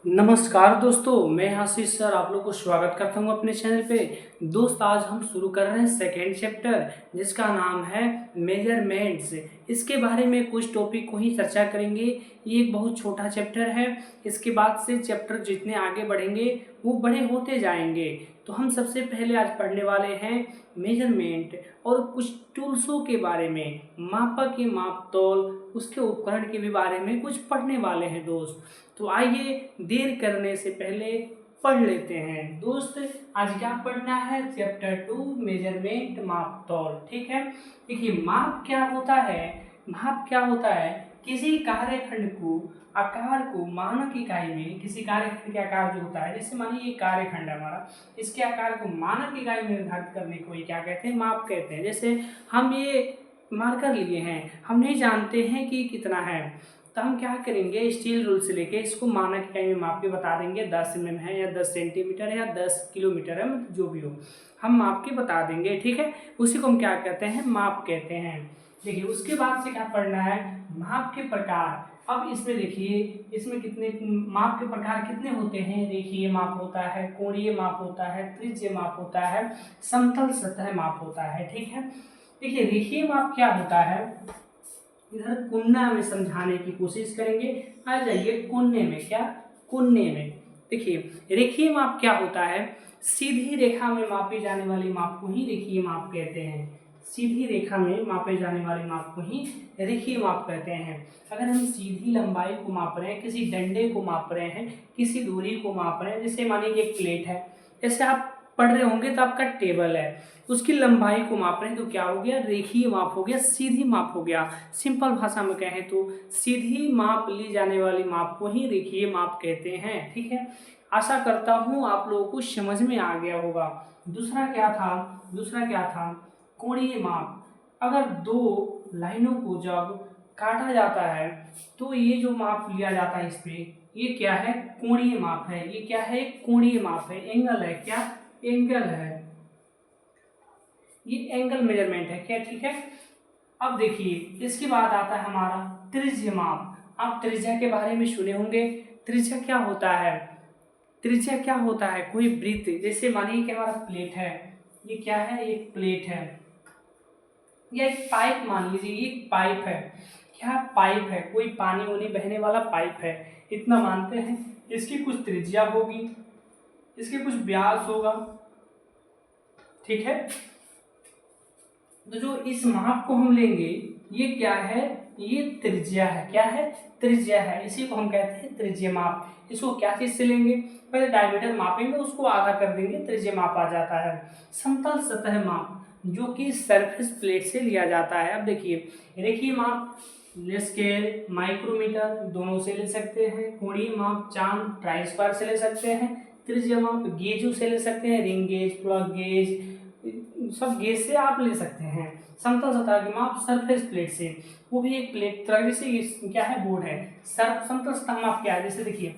नमस्कार दोस्तों, मैं आशीष सर आप लोग को स्वागत करता हूँ अपने चैनल पे। दोस्त आज हम शुरू कर रहे हैं सेकेंड चैप्टर जिसका नाम है मेजरमेंट्स। इसके बारे में कुछ टॉपिक को ही चर्चा करेंगे। ये एक बहुत छोटा चैप्टर है। इसके बाद से चैप्टर जितने आगे बढ़ेंगे वो बड़े होते जाएंगे। तो हम सबसे पहले आज पढ़ने वाले हैं मेजरमेंट और कुछ टूल्सों के बारे में, मापक या माप तौल, उसके उपकरण के भी बारे में कुछ पढ़ने वाले हैं दोस्त। तो आइए देर करने से पहले पढ़ लेते हैं दोस्त। आज क्या पढ़ना है? चैप्टर 2 मेजरमेंट, माप तौल। ठीक है, देखिए माप क्या होता है। माप क्या होता है? किसी कार्यखंड को, आकार को मानक इकाई में, किसी कार्यखंड के आकार जो होता है, जैसे मानिए ये कार्यखंड है हमारा, इसके आकार को मानक इकाई में निर्धारित करने को क्या कहते हैं? माप कहते हैं। जैसे हम ये मार्कर लिए हैं, हम नहीं जानते हैं कि कितना है, तो हम क्या करेंगे, स्टील रूल से लेके इसको मानक इकाई में माप के बता देंगे। 10 mm है या 10 सेंटीमीटर है या 10 किलोमीटर है, मतलब जो भी हो हम माप के बता देंगे। ठीक है, उसी को हम क्या कहते हैं? माप कहते हैं। देखिए उसके बाद से क्या पढ़ना है? माप के प्रकार। अब इसमें देखिए, इसमें कितने माप के प्रकार कितने होते हैं? रेखीय माप होता है, कोणीय माप होता है, त्रिज्य माप होता है, समतल सतह माप होता है। ठीक है, देखिए रेखीय माप क्या होता है, इधर कुन्ना में समझाने की कोशिश करेंगे। आ जाइए कुन्ने में। क्या? कुन्ने में। देखिए रेखीय माप क्या होता है? सीधी रेखा में मापी जाने वाली माप को ही रेखीय माप कहते हैं। सीधी रेखा में मापे जाने वाले माप को ही रेखीय माप कहते हैं। अगर हम सीधी लंबाई को माप रहे हैं, किसी डंडे को माप रहे हैं, किसी दूरी को माप रहे हैं, जैसे मानिए एक प्लेट है, जैसे आप पढ़ रहे होंगे तो आपका टेबल है, उसकी लंबाई को माप रहे हैं, तो क्या हो गया? रेखीय माप हो गया, सीधी माप हो गया। सिंपल भाषा में कहें तो सीधी माप ली जाने वाली माप को ही रेखीय माप कहते हैं। ठीक है, आशा करता हूँ आप लोगों को समझ में आ गया होगा। दूसरा क्या था? दूसरा क्या था? कोणीय माप। अगर दो लाइनों को जब काटा जाता है तो ये जो माप लिया जाता है, इस पे ये क्या है? कोणीय माप है। ये क्या है? कोणीय माप है, एंगल है। क्या? एंगल है, ये एंगल मेजरमेंट है। क्या? ठीक है, अब देखिए इसके बाद आता है हमारा त्रिज्य माप। आप त्रिज्या के बारे में सुने होंगे। त्रिज्या क्या होता है? त्रिज्या क्या होता है? कोई वृत्त, जैसे मानिए कि हमारा प्लेट है, ये क्या है? एक प्लेट है, या एक पाइप मान लीजिए, ये पाइप है। क्या? पाइप है, कोई पानी वानी बहने वाला पाइप है, इतना मानते हैं। इसकी कुछ त्रिज्या होगी, इसके कुछ व्यास होगा। ठीक है, तो जो इस माप को हम लेंगे, ये क्या है? ये त्रिज्या है। क्या है? त्रिज्या है। इसी को हम कहते हैं त्रिज्य माप। इसको क्या चीज से लेंगे? पहले डायमीटर मापेंगे, उसको आधा कर देंगे, त्रिज्य माप आ जाता है। समतल सतह माप, जो कि सरफेस प्लेट से लिया जाता है। अब देखिए रेखीय माप स्केल, माइक्रोमीटर दोनों से ले सकते हैं। कोणीय माप चांद, ट्राई स्क्वायर से ले सकते हैं। त्रिज्य माप गेजों से ले सकते हैं, रिंग गेज, प्लग गेज, सब गेज से आप ले सकते हैं। समतल सतह की माप सरफेस प्लेट से, वो भी एक प्लेट तरह, जैसे क्या है? बोर्ड है। समतल सतह माप क्या है? जैसे देखिए,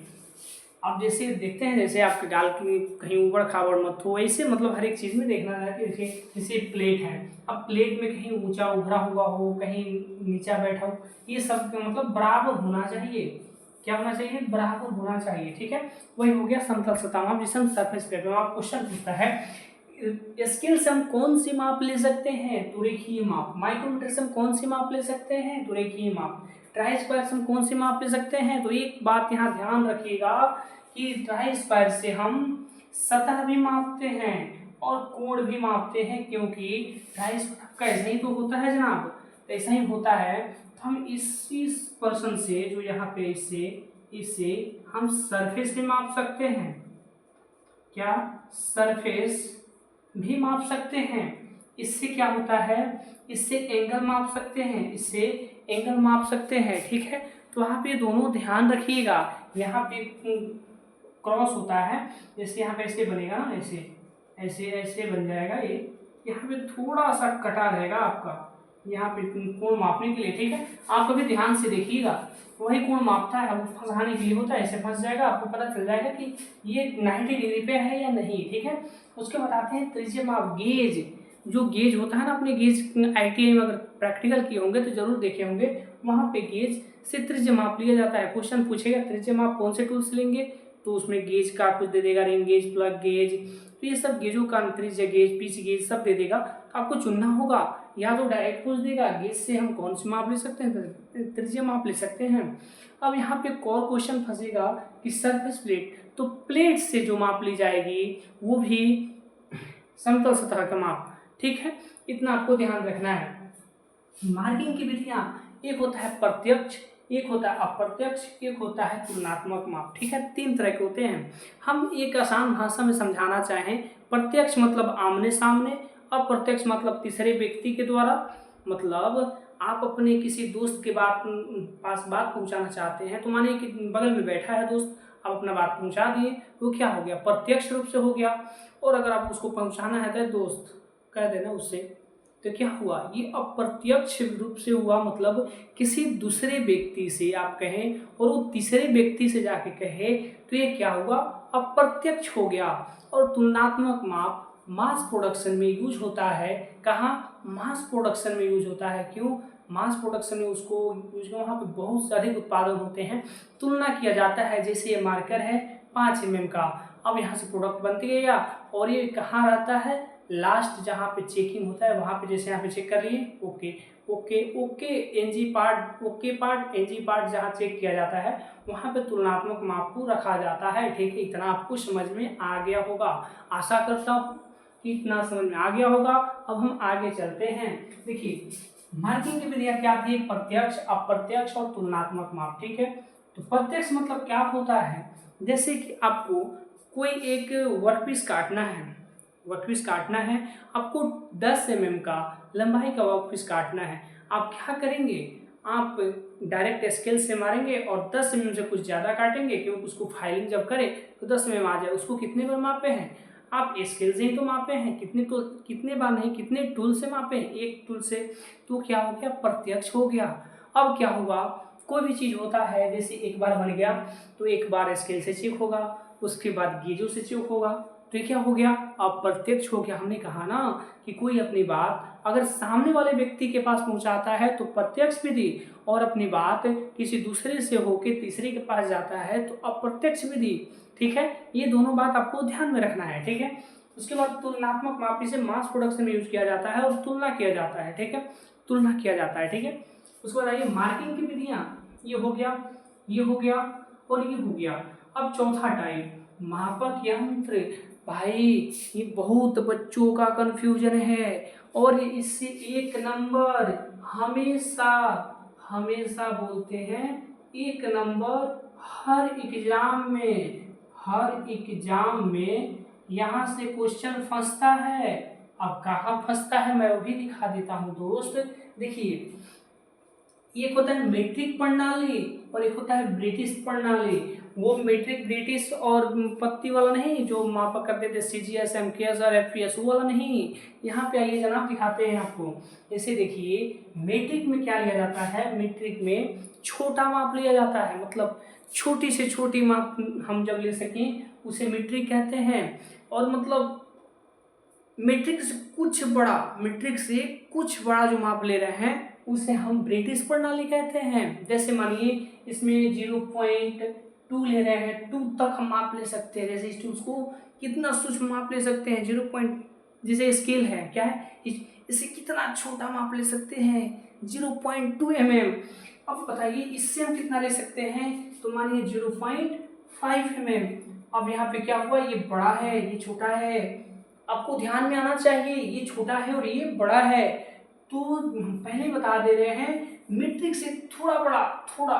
आप जैसे देखते हैं, जैसे आपके गाल की कहीं ऊबड़ खाबड़ मत हो, ऐसे मतलब हर एक चीज़ में देखना है कि देखिए जैसे प्लेट है, अब प्लेट में कहीं ऊंचा उभरा हुआ हो, कहीं नीचा बैठा हो, ये सब मतलब बराबर होना चाहिए। क्या होना चाहिए? बराबर होना चाहिए। ठीक है, वही हो गया समतल सतह माप, जिसे हम सरफेस प्लेट में। आप क्वेश्चन पूछता है स्केल से हम कौन सी माप ले सकते हैं? तो रेखीय माप। माइक्रोमीटर से हम कौन सी माप ले सकते हैं? तो रेखीय माप। ट्राई स्क्वायर से हम कौन सी माप ले सकते हैं? तो एक बात यहाँ ध्यान रखिएगा कि ट्राई स्क्वायर से हम सतह भी मापते हैं और कोण भी मापते हैं, क्योंकि ट्राई स्क्वायर का ऐसा ही तो होता है जनाब, ऐसा ही होता है। तो हम इसी पर्सन से, जो यहाँ पे इससे हम सरफेस भी माप सकते हैं। क्या? सरफेस भी माप सकते हैं। इससे क्या होता है? इससे एंगल माप सकते हैं, इससे एंगल माप सकते हैं। ठीक है, तो आप ये दोनों ध्यान रखिएगा। यहाँ पे क्रॉस होता है, जैसे यहाँ पे ऐसे बनेगा ना, ऐसे ऐसे ऐसे बन जाएगा ये। यहाँ पे थोड़ा सा कटा रहेगा आपका, यहाँ पे कोण मापने के लिए। ठीक है, आप कभी ध्यान से देखिएगा, वही कोण मापता है, वो फंसाने के लिए होता है। ऐसे फंस जाएगा, आपको पता चल जाएगा कि ये 90 डिग्री पे है या नहीं। ठीक है, उसके बताते हैं त्रिज्य माप। गेज, जो गेज होता है ना, अपने गेज ITI में अगर प्रैक्टिकल किए होंगे तो जरूर देखे होंगे, वहाँ पे गेज से त्रिज्य माप लिया जाता है। क्वेश्चन पूछेगा त्रिज्य माप कौन से टूल से लेंगे? तो तो उसमें गेज का कुछ दे देगा, रिंग गेज, प्लग गेज, तो ये सब गेजों का त्रिज्या गेज, पिच गेज सब दे देगा। तो आपको चुनना होगा, या तो डायरेक्ट पूछ देगा गेज से हम कौन सी माप ले सकते हैं, त्रिज्या माप ले सकते हैं। अब यहाँ पे एक और क्वेश्चन फंसेगा कि सरफेस प्लेट, तो प्लेट से जो माप ली जाएगी वो भी समतल सतह का माप, ठीक है, इतना आपको ध्यान रखना है। मार्किंग की विधियां, एक होता है प्रत्यक्ष, एक होता है अप्रत्यक्ष, एक होता है तुलनात्मक माप, ठीक है, 3 तरह के होते हैं। हम एक आसान भाषा में समझाना चाहें, प्रत्यक्ष मतलब आमने सामने, अप्रत्यक्ष मतलब तीसरे व्यक्ति के द्वारा, मतलब आप अपने किसी दोस्त के पास बात पहुंचाना चाहते हैं, तो मानिए कि बगल में बैठा है दोस्त, आप अपना बात पहुंचा दिए, वो क्या हो गया, प्रत्यक्ष रूप से हो गया। और अगर आप उसको पहुंचाना है तो दोस्त कह देना उससे, तो क्या हुआ, ये अप्रत्यक्ष रूप से हुआ, मतलब किसी दूसरे व्यक्ति से आप कहें और वो तीसरे व्यक्ति से जाके कहे, तो ये क्या हुआ, अप्रत्यक्ष हो गया। और तुलनात्मक माप मास प्रोडक्शन में यूज होता है, कहाँ, मास प्रोडक्शन में यूज होता है। क्यों मास प्रोडक्शन में उसको यूज, वहाँ पे बहुत से अधिक उत्पादन होते हैं, तुलना किया जाता है। जैसे ये मार्कर है 5 mm का, अब यहाँ से प्रोडक्ट बनती गया, और ये कहाँ रहता है, लास्ट जहाँ पे चेकिंग होता है वहाँ पे, जैसे यहाँ पे चेक कर लिए, okay okay okay, NG part, okay part, NG part जहाँ चेक किया जाता है वहाँ पे तुलनात्मक माप को रखा जाता है, ठीक है। इतना आपको समझ में आ गया होगा, आशा करता हूँ कि इतना समझ में आ गया होगा। अब हम आगे चलते हैं। देखिए मार्किंग की विधियाँ क्या थी, प्रत्यक्ष, अप्रत्यक्ष और तुलनात्मक माप, ठीक है। तो प्रत्यक्ष मतलब क्या होता है, जैसे कि आपको कोई एक वर्कपीस काटना है, वर्कपीस काटना है, आपको 10 mm का लंबाई का वर्कपीस काटना है, आप क्या करेंगे, आप डायरेक्ट स्केल से मारेंगे और 10 mm से कुछ ज़्यादा काटेंगे, क्योंकि उसको फाइलिंग जब करें तो 10 mm आ जाए। उसको कितने बार मापे हैं आप, स्केल से ही तो मापे हैं, कितने बार नहीं, कितने टूल से मापे हैं, एक टूल से, तो क्या हो गया, प्रत्यक्ष हो गया। अब क्या हुआ, कोई भी चीज़ होता है, जैसे एक बार बन गया तो एक बार स्केल से चेक होगा, उसके बाद गेजों से चेक होगा, तो ये क्या हो गया, अप्रत्यक्ष हो गया। हमने कहा ना कि कोई अपनी बात अगर सामने वाले व्यक्ति के पास पहुंचाता है तो प्रत्यक्ष विधि, और अपनी बात किसी दूसरे से होके तीसरे के पास जाता है तो अप्रत्यक्ष विधि, ठीक है। ये दोनों बात आपको ध्यान में रखना है, ठीक है। उसके बाद तुलनात्मक माप, इसे मास प्रोडक्शन में यूज किया जाता है और तुलना किया जाता है, ठीक है, तुलना किया जाता है, ठीक है। उसके बाद आइए मार्किंग की विधियां, ये हो गया, ये हो गया और ये हो गया। अब चौथा टाइप, मापक यंत्र। भाई ये बहुत बच्चों का कंफ्यूजन है, और इससे 1 नंबर हमेशा हमेशा बोलते हैं, 1 नंबर हर एग्जाम में, हर एग्जाम में यहाँ से क्वेश्चन फंसता है। अब कहाँ फंसता है मैं वो भी दिखा देता हूँ दोस्त। देखिए एक होता है मीट्रिक प्रणाली और एक होता है ब्रिटिश प्रणाली। वो मीट्रिक ब्रिटिश और पत्ती वाला नहीं जो मापा करते थे CGS, MKS और FPS, वो वाला नहीं। यहाँ पे आइए जनाब दिखाते हैं आपको। जैसे देखिए मीट्रिक में क्या लिया जाता है, मीट्रिक में छोटा माप लिया जाता है, मतलब छोटी से छोटी माप हम जब ले सकें उसे मीट्रिक कहते हैं। और मतलब मीट्रिक से कुछ बड़ा, मीट्रिक से कुछ बड़ा जो माप ले रहे हैं उसे हम ब्रिटिश प्रणाली कहते हैं। जैसे मानिए इसमें 0.2 ले रहे हैं, 2 तक हम माप ले सकते हैं। जैसे इस टूल्स को कितना सूक्ष्म माप ले सकते हैं, 0. जैसे स्केल है क्या है, इसे कितना छोटा माप ले सकते हैं, 0.2 mm। अब बताइए इससे हम कितना ले सकते हैं, तो मानिए 0.5 mm। अब यहाँ पे क्या हुआ, ये बड़ा है ये छोटा है, आपको ध्यान में आना चाहिए, ये छोटा है और ये बड़ा है। तो पहले बता दे रहे हैं मीट्रिक से थोड़ा बड़ा, थोड़ा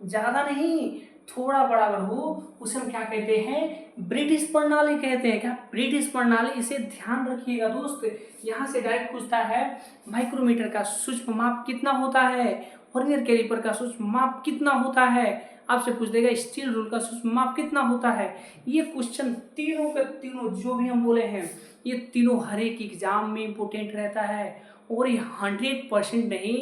ज़्यादा नहीं, थोड़ा बड़ा अगर हो उसे हम क्या कहते हैं, ब्रिटिश प्रणाली कहते हैं। क्या, ब्रिटिश प्रणाली। इसे ध्यान रखिएगा दोस्त। यहाँ से डायरेक्ट पूछता है माइक्रोमीटर का सूक्ष्म माप कितना होता है, वर्नियर कैलिपर का सूक्ष्म माप कितना होता है, आपसे पूछ देगा स्टील रूल का सूक्ष्म माप कितना होता है। ये क्वेश्चन तीनों के तीनों जो भी हम बोले हैं ये तीनों हर एक एग्जाम में इम्पोर्टेंट रहता है। और ये 100% नहीं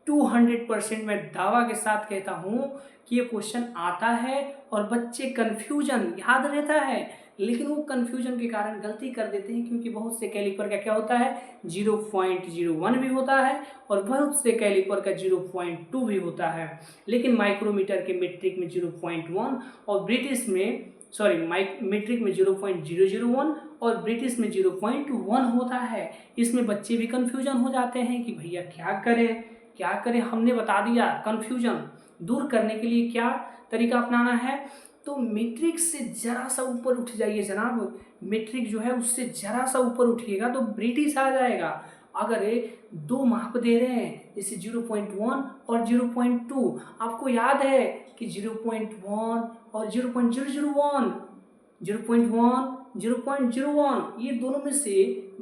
200% मैं दावा के साथ कहता हूँ कि ये क्वेश्चन आता है और बच्चे कन्फ्यूजन याद रहता है, लेकिन वो कन्फ्यूजन के कारण गलती कर देते हैं, क्योंकि बहुत से कैलिपर का क्या होता है 0.01 भी होता है और बहुत से कैलिपर का 0.2 भी होता है। लेकिन माइक्रोमीटर के मीट्रिक में 0.1 और ब्रिटिश में सॉरी मीट्रिक में 0.001 और ब्रिटिश में 0.1 होता है। इसमें बच्चे भी कन्फ्यूजन हो जाते हैं कि भैया क्या करें। हमने बता दिया कन्फ्यूजन दूर करने के लिए क्या तरीका अपनाना है। तो मीट्रिक से ज़रा सा ऊपर उठ जाइए जनाब, मीट्रिक जो है उससे ज़रा सा ऊपर उठिएगा तो ब्रिटिश आ जाएगा। अगर दो माप दे रहे हैं जैसे 0.1 और 0.2, आपको याद है कि 0.1 और 0.001, 0.1 ये दोनों में से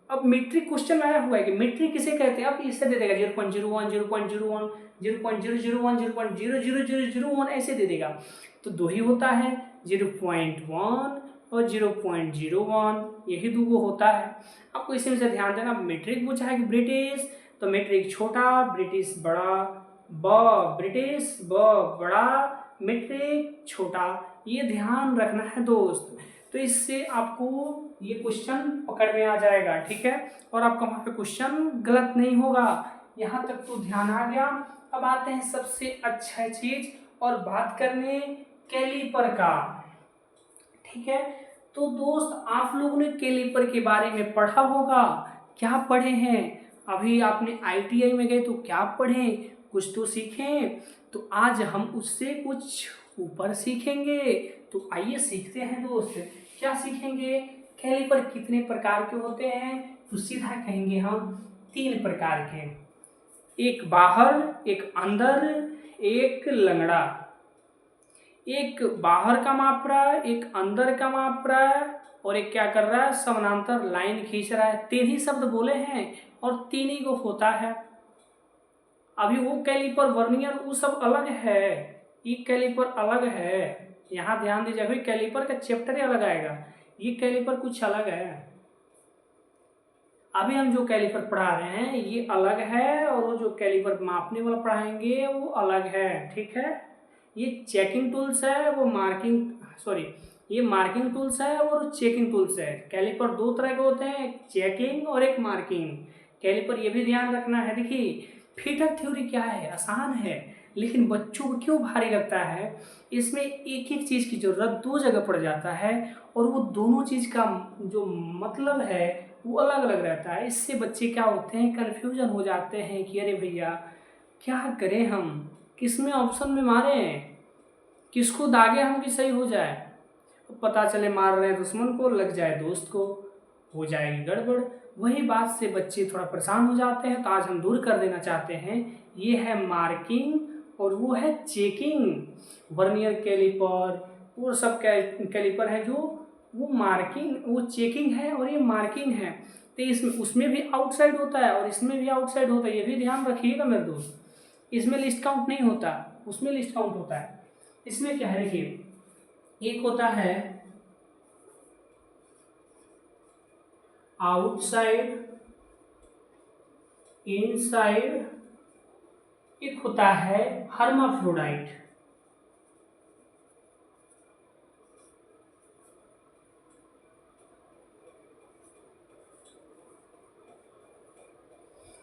अब मीट्रिक क्वेश्चन आया हुआ है कि मीट्रिक किसे कहते हैं। अब इसे दे देगा 0.01, 0.01, 0.001, 0.00001 ऐसे दे देगा। तो दो ही होता है 0.1 और 0.01, यही दो होता है। आपको इसी में से ध्यान देना। मीट्रिक पूछा है कि ब्रिटिश, तो मीट्रिक छोटा, ब्रिटिश बड़ा, ब्रिटिश बड़ा, मीट्रिक छोटा, ये ध्यान रखना है दोस्त। तो इससे आपको ये क्वेश्चन पकड़ में आ जाएगा, ठीक है, और आपका वहाँ पे क्वेश्चन गलत नहीं होगा। यहाँ तक तो ध्यान आ गया। अब आते हैं सबसे अच्छा चीज और बात करने कैलिपर का, ठीक है। तो दोस्त आप लोगों ने कैलिपर के बारे में पढ़ा होगा, क्या पढ़े हैं? अभी आपने ITI में गए तो क्या पढ़े, कुछ तो सीखें। तो आज हम उससे कुछ ऊपर सीखेंगे। तो आइए सीखते हैं दोस्त, क्या सीखेंगे? कैलिपर कितने प्रकार के होते हैं? तो सीधा कहेंगे हम 3 प्रकार के, एक बाहर, एक अंदर, एक लंगड़ा। एक बाहर का माप रहा है, एक अंदर का माप रहा है, और एक क्या कर रहा है, समानांतर लाइन खींच रहा है। 3 ही शब्द बोले हैं और 3 ही को होता है। अभी वो कैलिपर वर्नियर वो सब अलग है, ये कैलिपर अलग है। यहाँ ध्यान दीजिए, अभी कैलिपर का चैप्टर ही अलग आएगा, ये कैलिपर कुछ अलग है। अभी हम जो कैलिपर पढ़ा रहे हैं ये अलग है, और वो जो कैलिपर मापने वाला पढ़ाएंगे वो अलग है, ठीक है। ये चेकिंग टूल्स है, वो ये मार्किंग टूल्स है और चेकिंग टूल्स है। कैलिपर 2 तरह के होते हैं, एक चेकिंग और एक मार्किंग। कैलिपर ये भी ध्यान रखना है। देखिए फीटर थ्योरी क्या है, आसान है, लेकिन बच्चों को क्यों भारी लगता है? इसमें एक एक चीज़ की ज़रूरत 2 जगह पड़ जाता है, और वो दोनों चीज़ का जो मतलब है वो अलग अलग रहता है। इससे बच्चे क्या होते हैं, कन्फ्यूजन हो जाते हैं कि अरे भैया क्या करें, हम किस में ऑप्शन में मारें, किसको दागे हम कि सही हो जाए। पता चले मार रहे हैं दुश्मन को, लग जाए दोस्त को, हो जाएगी गड़बड़। वही बात से बच्चे थोड़ा परेशान हो जाते हैं। तो आज हम दूर कर देना चाहते हैं। ये है मार्किंग और वो है चेकिंग। वर्नियर कैलिपर वो सब कैलिपर है जो वो मार्किंग, वो चेकिंग है और ये मार्किंग है। तो इसमें उसमें भी आउटसाइड होता है और इसमें भी आउटसाइड होता है, ये भी ध्यान रखिएगा मेरे दोस्त। इसमें लिस्ट काउंट नहीं होता, उसमें लिस्ट काउंट होता है। इसमें क्या है, देखिए एक होता है आउटसाइड, इनसाइड, एक होता है हर्माफ्रोडाइट।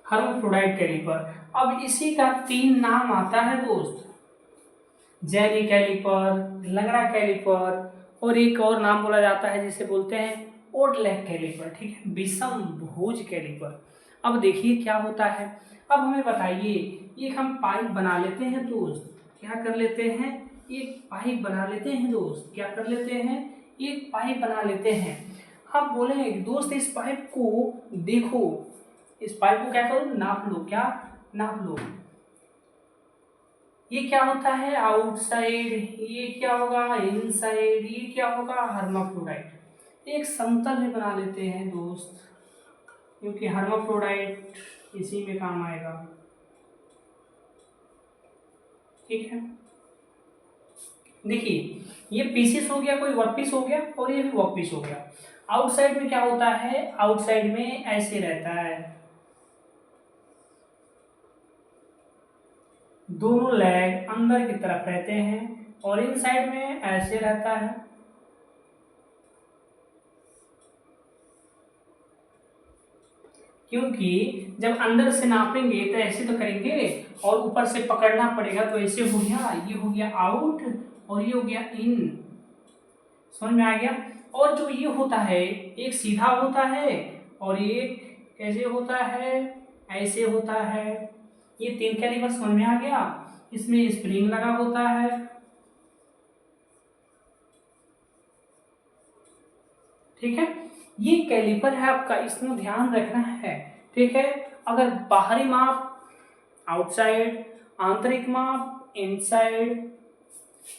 Hermaphrodite caliper. अब इसी का 3 नाम आता है दोस्त, जेनी कैलिपर, लंगड़ा कैलिपर, और एक और नाम बोला जाता है जिसे बोलते हैं ओडलेग कैलिपर, ठीक है, विषम भुज कैलिपर। अब देखिए क्या होता है। अब हमें बताइए, एक हम पाइप बना लेते हैं दोस्त, क्या कर लेते हैं, एक पाइप बना लेते हैं दोस्त, क्या कर लेते हैं, एक पाइप बना लेते हैं। हम बोले दोस्त इस पाइप को देखो, इस पाइप को क्या करो, नाप लो, क्या नाप लो। ये क्या होता है, आउटसाइड, ये क्या होगा, इनसाइड, ये क्या होगा, हर्माफ्रोडाइट। एक समतल भी बना लेते हैं दोस्त, क्योंकि हर्माफ्रोडाइट इसी में काम आएगा, ठीक है। देखिए ये पीसेस हो गया, कोई वर्कपीस हो गया और ये भी वर्कपीस हो गया। आउटसाइड में क्या होता है, आउटसाइड में ऐसे रहता है, दोनों लेग अंदर की तरफ रहते हैं, और इन साइड में ऐसे रहता है। क्योंकि जब अंदर से नापेंगे तो ऐसे तो करेंगे और ऊपर से पकड़ना पड़ेगा, तो ऐसे हो गया, ये हो गया आउट और ये हो गया इन। समझ में आ गया। और जो ये होता है एक सीधा होता है और एक कैसे होता है, ऐसे होता है। ये 3 कैलिपर समझ में आ गया। इसमें स्प्रिंग लगा होता है, ठीक है। ये कैलिपर है आपका, इसमें ध्यान रखना है, ठीक है। अगर बाहरी माप आउटसाइड, आंतरिक माप इनसाइड।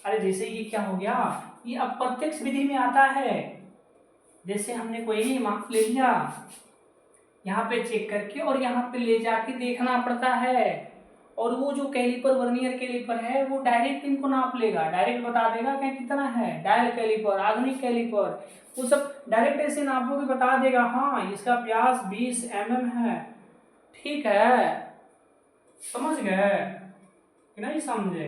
अरे जैसे ये क्या हो गया, ये अप्रत्यक्ष विधि में आता है। जैसे हमने कोई माप ले लिया, यहाँ पे चेक करके और यहाँ पे ले जाके देखना पड़ता है। और वो जो कैलिपर वर्नियर कैलिपर है वो डायरेक्ट इनको नाप लेगा, डायरेक्ट बता देगा कि कितना है। डायल कैलिपर, आधुनिक कैलिपर, वो सब डायरेक्ट ऐसे नापोगे बता देगा, हाँ इसका व्यास 20 mm है, ठीक है। समझ गए कि नहीं समझे?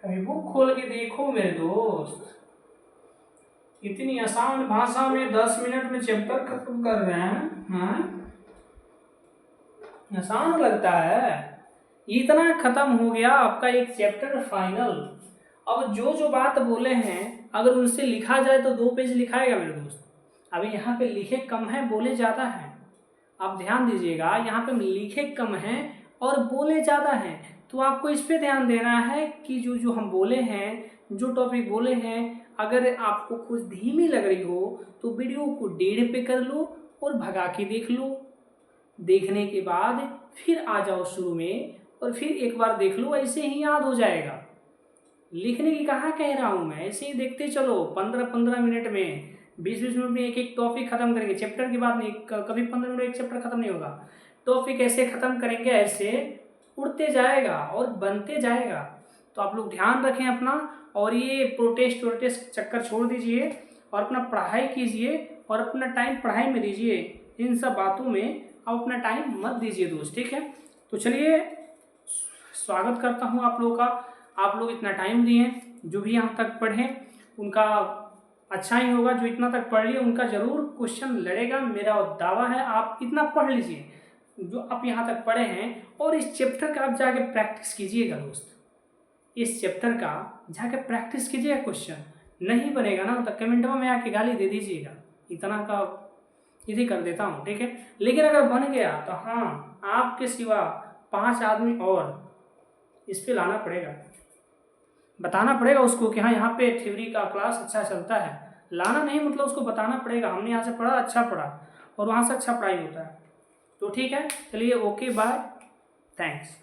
कभी बुक खोल के देखो मेरे दोस्त, इतनी आसान भाषा में 10 मिनट में चैप्टर खत्म कर रहे हैं, हाँ? आसान लगता है। इतना खत्म हो गया आपका एक चैप्टर फाइनल। अब जो जो बात बोले हैं अगर उनसे लिखा जाए तो 2 पेज लिखाएगा मेरे दोस्त। अभी यहाँ पे लिखे कम है, बोले ज़्यादा हैं। आप ध्यान दीजिएगा, यहाँ पे लिखे कम हैं और बोले ज़्यादा हैं। तो आपको इस पे ध्यान देना है कि जो जो हम बोले हैं, जो टॉपिक बोले हैं, अगर आपको कुछ धीमी लग रही हो तो वीडियो को 1.5 पे कर लो और भगा के देख लो। देखने के बाद फिर आ जाओ शुरू में और फिर एक बार देख लो, ऐसे ही याद हो जाएगा। लिखने की कहाँ कह रहा हूँ मैं, ऐसे ही देखते चलो। 15-15 मिनट में, 20-20 मिनट में एक एक टॉपिक खत्म करेंगे। चैप्टर की बात नहीं, कभी 15 मिनट एक चैप्टर खत्म नहीं होगा। टॉपिक ऐसे खत्म करेंगे, ऐसे उड़ते जाएगा और बनते जाएगा। तो आप लोग ध्यान रखें अपना, और ये प्रोटेस्ट वोटेस्ट चक्कर छोड़ दीजिए और अपना पढ़ाई कीजिए और अपना टाइम पढ़ाई में दीजिए। इन सब बातों में आप अपना टाइम मत दीजिए दोस्त, ठीक है। तो चलिए, स्वागत करता हूँ आप लोगों का। आप लोग इतना टाइम दिए, जो भी यहाँ तक पढ़े उनका अच्छा ही होगा। जो इतना तक पढ़ लिए उनका जरूर क्वेश्चन लड़ेगा, मेरा दावा है। आप इतना पढ़ लीजिए जो आप यहाँ तक पढ़े हैं, और इस चैप्टर का आप जाके प्रैक्टिस कीजिएगा दोस्त। इस चैप्टर का जाके प्रैक्टिस कीजिएगा। क्वेश्चन नहीं बनेगा ना तो कमेंट में आके गाली दे दीजिएगा, इतना का इसी कर देता हूँ, ठीक है। लेकिन अगर बन गया तो हाँ, आपके सिवा 5 आदमी और इस पे लाना पड़ेगा, बताना पड़ेगा उसको कि हाँ यहाँ पे थ्योरी का क्लास अच्छा चलता है। लाना नहीं मतलब उसको बताना पड़ेगा, हमने यहाँ से पढ़ा, अच्छा पढ़ा, और वहाँ से अच्छा पढ़ाई होता है। तो ठीक है, चलिए, ओके, बाय, थैंक्स।